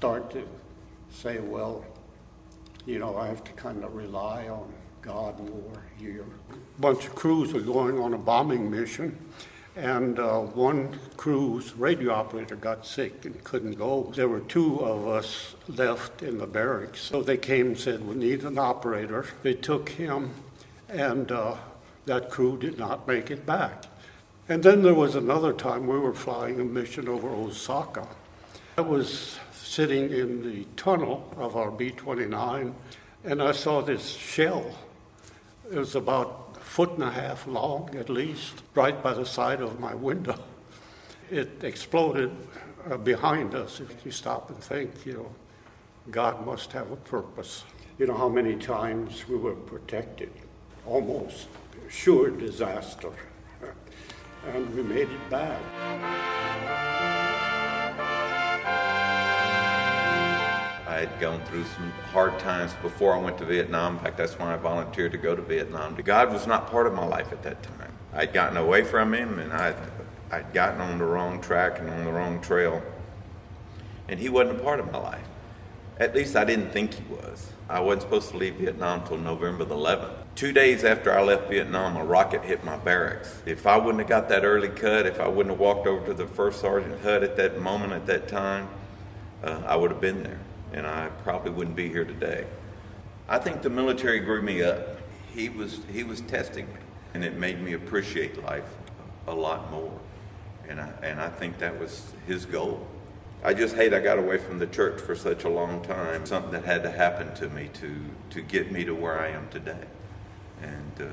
start to say, well, I have to kind of rely on God more here. A bunch of crews were going on a bombing mission, and one crew's radio operator got sick and couldn't go. There were two of us left in the barracks, so they came and said, we need an operator. They took him, and that crew did not make it back. And then there was another time we were flying a mission over Osaka. I was sitting in the tunnel of our B-29, and I saw this shell. It was about 1.5 feet long, at least, right by the side of my window. It exploded behind us. If you stop and think, God must have a purpose. How many times we were protected, almost sure disaster, and we made it back. I had gone through some hard times before I went to Vietnam. In fact, that's why I volunteered to go to Vietnam. God was not part of my life at that time. I'd gotten away from him, and I'd gotten on the wrong track and on the wrong trail. And he wasn't a part of my life. At least I didn't think he was. I wasn't supposed to leave Vietnam until November the 11th. 2 days after I left Vietnam, a rocket hit my barracks. If I wouldn't have got that early cut, if I wouldn't have walked over to the first sergeant hut at that moment, at that time, I would have been there, and I probably wouldn't be here today. I think the military grew me up. He was testing me, and it made me appreciate life a lot more. And I think that was his goal. I just hate I got away from the church for such a long time. Something that had to happen to me to get me to where I am today. And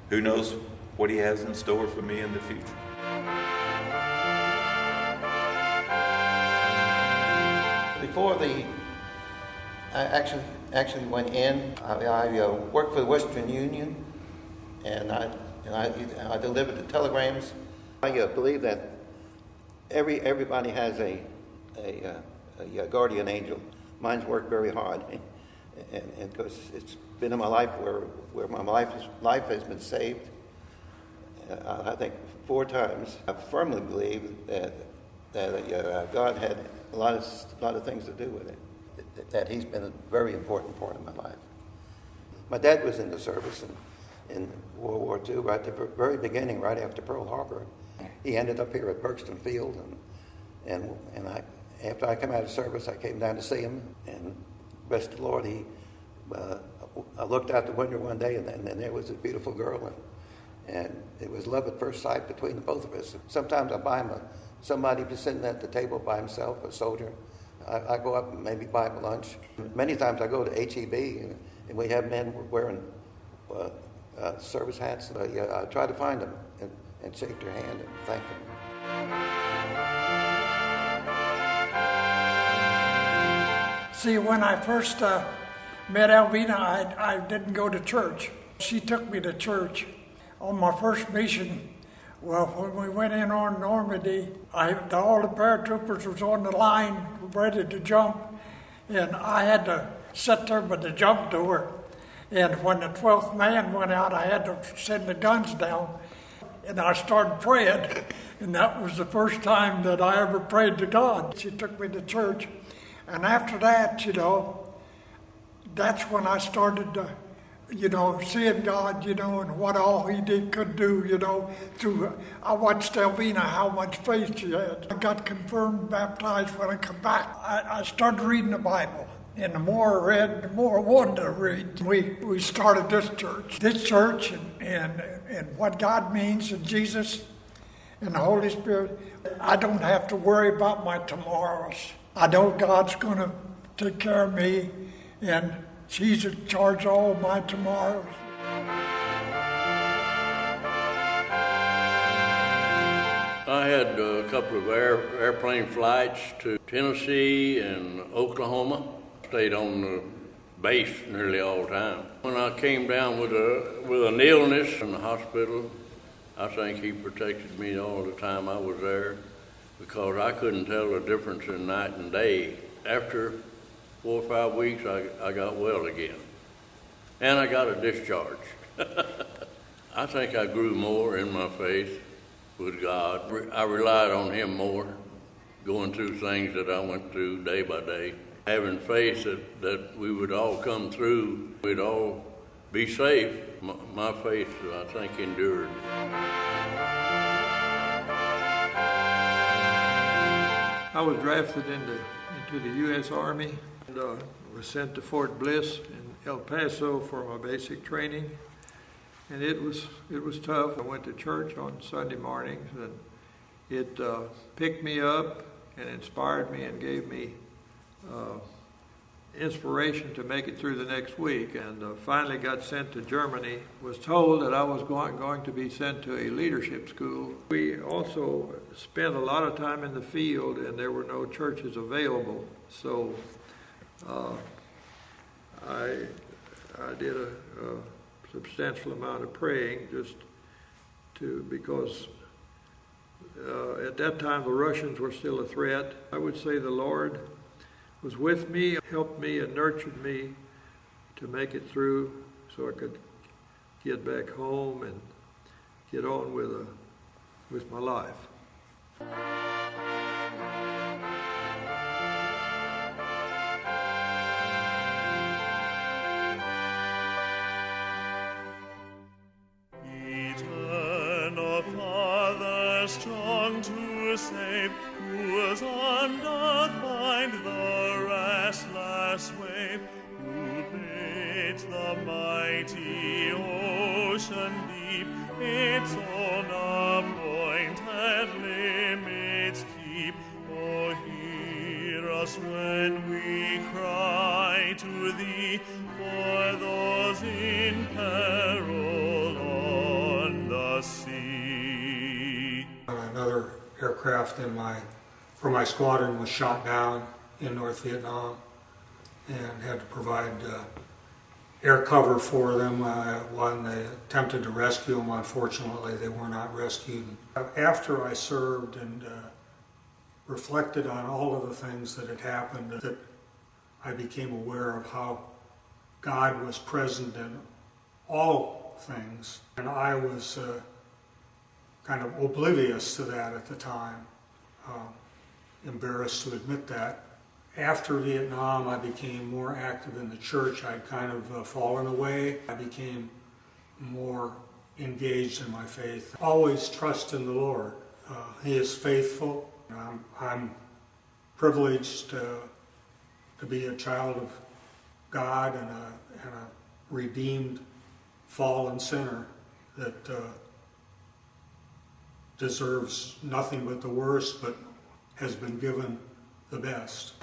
who knows what he has in store for me in the future. Before I actually went in, I worked for the Western Union, and I delivered the telegrams. I believe that everybody has a guardian angel. Mine's worked very hard, and because it's been in my life where my life has been saved. I think 4 times. I firmly believe that God had a lot of things to do with it. That He's been a very important part of my life. My dad was in the service in World War II, right at the very beginning, right after Pearl Harbor. He ended up here at Berkston Field, and after I came out of service, I came down to see him, and bless the Lord, I looked out the window one day, and there was a beautiful girl, and it was love at first sight between the both of us. Sometimes I buy him somebody who's sitting at the table by himself, a soldier. I go up and maybe buy him lunch. Many times I go to HEB, and we have men wearing service hats. I try to find them and shake their hand and thank them. See, when I first met Alvina, I didn't go to church. She took me to church on my first mission. Well, when we went in on Normandy, all the paratroopers was on the line, ready to jump, and I had to sit there by the jump door. And when the 12th man went out, I had to send the guns down, and I started praying, and that was the first time that I ever prayed to God. She took me to church, and after that, that's when I started seeing God, and what all He could do, I watched Alvina, how much faith she had. I got confirmed, baptized when I come back. I started reading the Bible, and the more I read, the more I wanted to read. We started this church, and what God means, and Jesus, and the Holy Spirit. I don't have to worry about my tomorrows. I know God's going to take care of me, and He's in charge of all my tomorrows. I had a couple of airplane flights to Tennessee and Oklahoma. Stayed on the base nearly all the time. When I came down with an illness in the hospital, I think He protected me all the time I was there, because I couldn't tell the difference in night and day. After 4 or 5 weeks, I got well again. And I got a discharge. I think I grew more in my faith with God. I relied on Him more going through things that I went through day by day. Having faith that we would all come through, we'd all be safe. My faith, I think, endured. I was drafted into the U.S. Army and was sent to Fort Bliss in El Paso for my basic training. And it was tough. I went to church on Sunday mornings, and it picked me up and inspired me and gave me inspiration to make it through the next week. And finally got sent to Germany. Was told that I was going to be sent to a leadership school. We also spent a lot of time in the field, and there were no churches available. So I did a substantial amount of praying because at that time the Russians were still a threat. I would say the Lord was with me, helped me and nurtured me to make it through so I could get back home and get on with my life. Eternal Father, strong to save, whose on doth bind the restless wave, who bids the mighty ocean deep its own appointed limits keep. Oh, hear us when we cry to thee for those in peril on the sea. Another aircraft for my squadron was shot down in North Vietnam, and had to provide air cover for them when they attempted to rescue them. Unfortunately, they were not rescued. After I served and reflected on all of the things that had happened, that I became aware of how God was present in all things, and I was kind of oblivious to that at the time. Embarrassed to admit that. After Vietnam, I became more active in the church. I'd kind of fallen away. I became more engaged in my faith. Always trust in the Lord. He is faithful. I'm privileged to be a child of God and a redeemed, fallen sinner that deserves nothing but the worst, but has been given the best.